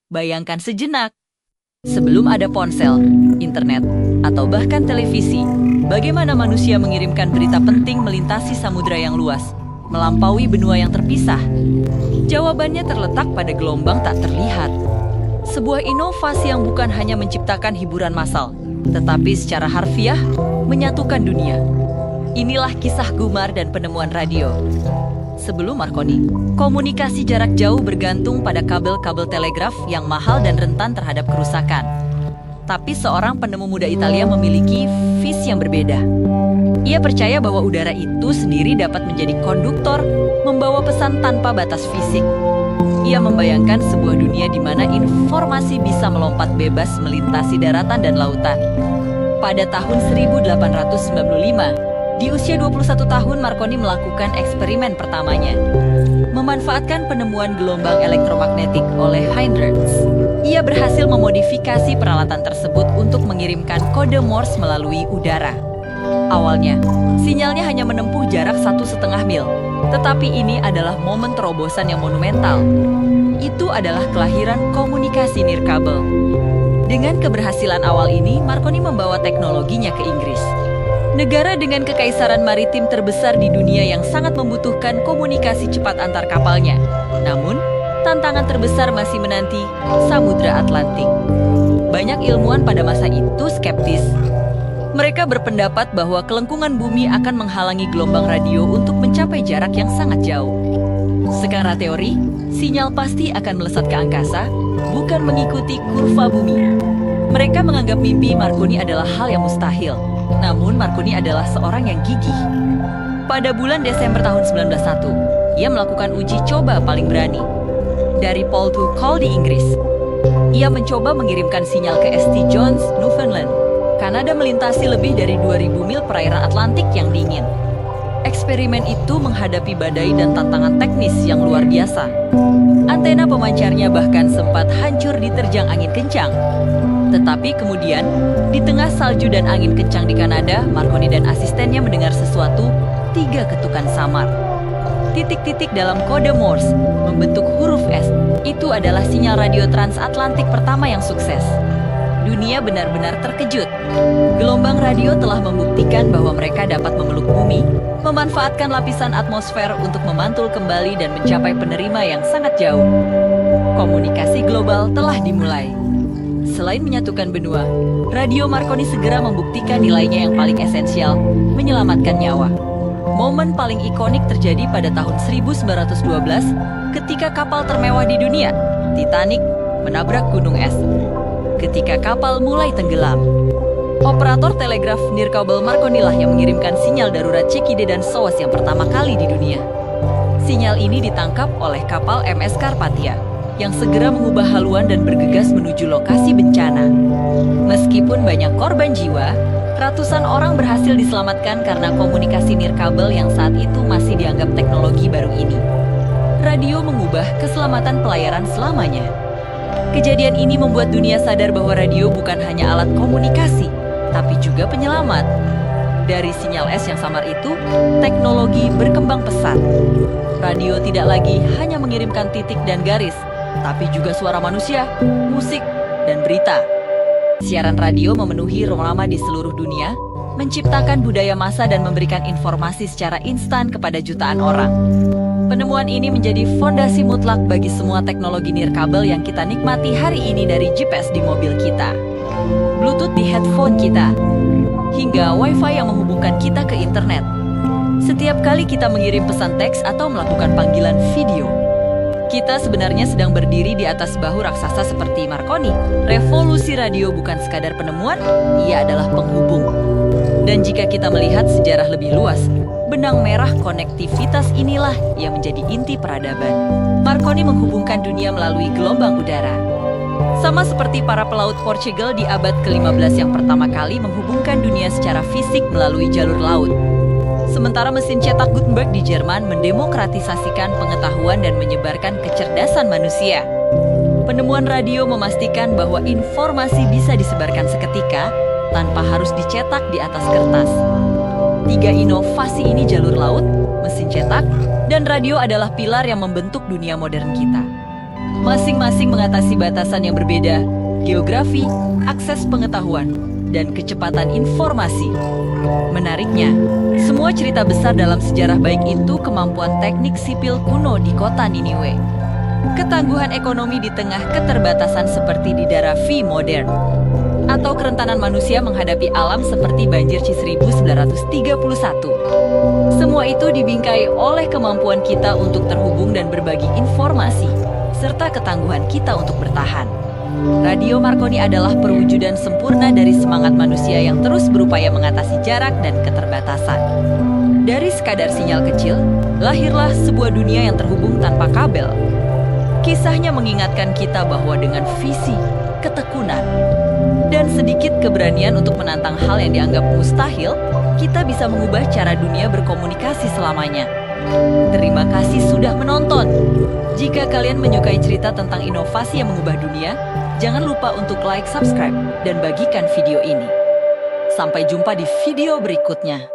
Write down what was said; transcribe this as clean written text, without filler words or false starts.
Bayangkan sejenak, sebelum ada ponsel, internet, atau bahkan televisi, bagaimana manusia mengirimkan berita penting melintasi samudera yang luas, melampaui benua yang terpisah? Jawabannya terletak pada gelombang tak terlihat. Sebuah inovasi yang bukan hanya menciptakan hiburan massal, tetapi secara harfiah menyatukan dunia. Inilah kisah Gumar dan penemuan radio. Sebelum Marconi, komunikasi jarak jauh bergantung pada kabel-kabel telegraf yang mahal dan rentan terhadap kerusakan. Tapi seorang penemu muda Italia memiliki visi yang berbeda. Ia percaya bahwa udara itu sendiri dapat menjadi konduktor, membawa pesan tanpa batas fisik. Ia membayangkan sebuah dunia di mana informasi bisa melompat bebas melintasi daratan dan lautan. Pada tahun 1895, di usia 21 tahun Marconi melakukan eksperimen pertamanya. Memanfaatkan penemuan gelombang elektromagnetik oleh Heinrich. Ia berhasil memodifikasi peralatan tersebut untuk mengirimkan kode Morse melalui udara. Awalnya, sinyalnya hanya menempuh jarak 1,5 mil. Tetapi ini adalah momen terobosan yang monumental. Itu adalah kelahiran komunikasi nirkabel. Dengan keberhasilan awal ini, Marconi membawa teknologinya ke Inggris. Negara dengan kekaisaran maritim terbesar di dunia yang sangat membutuhkan komunikasi cepat antar kapalnya. Namun, tantangan terbesar masih menanti Samudra Atlantik. Banyak ilmuwan pada masa itu skeptis. Mereka berpendapat bahwa kelengkungan bumi akan menghalangi gelombang radio untuk mencapai jarak yang sangat jauh. Secara teori, sinyal pasti akan melesat ke angkasa, bukan mengikuti kurva bumi. Mereka menganggap mimpi Marconi adalah hal yang mustahil. Namun Marconi adalah seorang yang gigih. Pada bulan Desember tahun 1901, ia melakukan uji coba paling berani. Dari Pole to Call di Inggris, ia mencoba mengirimkan sinyal ke St. John's, Newfoundland. Kanada melintasi lebih dari 2.000 mil perairan Atlantik yang dingin. Eksperimen itu menghadapi badai dan tantangan teknis yang luar biasa. Antena pemancarnya bahkan sempat hancur diterjang angin kencang. Tetapi kemudian, di tengah salju dan angin kencang di Kanada, Marconi dan asistennya mendengar sesuatu, 3 ketukan samar. Titik-titik dalam kode Morse membentuk huruf S. Itu adalah sinyal radio transatlantik pertama yang sukses. Dunia benar-benar terkejut. Gelombang radio telah membuktikan bahwa mereka dapat memeluk bumi, memanfaatkan lapisan atmosfer untuk memantul kembali dan mencapai penerima yang sangat jauh. Komunikasi global telah dimulai. Selain menyatukan benua, radio Marconi segera membuktikan nilainya yang paling esensial, menyelamatkan nyawa. Momen paling ikonik terjadi pada tahun 1912 ketika kapal termewah di dunia, Titanic, menabrak gunung es. Ketika kapal mulai tenggelam, operator telegraf nirkabel Marconi lah yang mengirimkan sinyal darurat Cekide dan SOAS yang pertama kali di dunia. Sinyal ini ditangkap oleh kapal MS Carpathia yang segera mengubah haluan dan bergegas menuju lokasi bencana. Meskipun banyak korban jiwa, ratusan orang berhasil diselamatkan karena komunikasi nirkabel yang saat itu masih dianggap teknologi baru ini. Radio mengubah keselamatan pelayaran selamanya. Kejadian ini membuat dunia sadar bahwa radio bukan hanya alat komunikasi, tapi juga penyelamat. Dari sinyal S yang samar itu, teknologi berkembang pesat. Radio tidak lagi hanya mengirimkan titik dan garis, tapi juga suara manusia, musik, dan berita. Siaran radio memenuhi ruang lama di seluruh dunia, menciptakan budaya massa dan memberikan informasi secara instan kepada jutaan orang. Penemuan ini menjadi fondasi mutlak bagi semua teknologi nirkabel yang kita nikmati hari ini, dari GPS di mobil kita, Bluetooth di headphone kita, hingga Wi-Fi yang menghubungkan kita ke internet. Setiap kali kita mengirim pesan teks atau melakukan panggilan video, kita sebenarnya sedang berdiri di atas bahu raksasa seperti Marconi. Revolusi radio bukan sekadar penemuan, ia adalah penghubung. Dan jika kita melihat sejarah lebih luas, benang merah konektivitas inilah yang menjadi inti peradaban. Marconi menghubungkan dunia melalui gelombang udara. Sama seperti para pelaut Portugal di abad ke-15 yang pertama kali menghubungkan dunia secara fisik melalui jalur laut. Sementara mesin cetak Gutenberg di Jerman mendemokratisasikan pengetahuan dan menyebarkan kecerdasan manusia. Penemuan radio memastikan bahwa informasi bisa disebarkan seketika tanpa harus dicetak di atas kertas. 3 inovasi ini, jalur laut, mesin cetak, dan radio, adalah pilar yang membentuk dunia modern kita. Masing-masing mengatasi batasan yang berbeda, geografi, akses pengetahuan, dan kecepatan informasi. Menariknya, semua cerita besar dalam sejarah baik itu kemampuan teknik sipil kuno di kota Niniwe. Ketangguhan ekonomi di tengah keterbatasan seperti di daerah V modern. Atau kerentanan manusia menghadapi alam seperti banjir Ci 1931. Semua itu dibingkai oleh kemampuan kita untuk terhubung dan berbagi informasi, serta ketangguhan kita untuk bertahan. Radio Marconi adalah perwujudan sempurna dari semangat manusia yang terus berupaya mengatasi jarak dan keterbatasan. Dari sekadar sinyal kecil, lahirlah sebuah dunia yang terhubung tanpa kabel. Kisahnya mengingatkan kita bahwa dengan visi, ketekunan, dan sedikit keberanian untuk menantang hal yang dianggap mustahil, kita bisa mengubah cara dunia berkomunikasi selamanya. Terima kasih sudah menonton. Jika kalian menyukai cerita tentang inovasi yang mengubah dunia, jangan lupa untuk like, subscribe, dan bagikan video ini. Sampai jumpa di video berikutnya.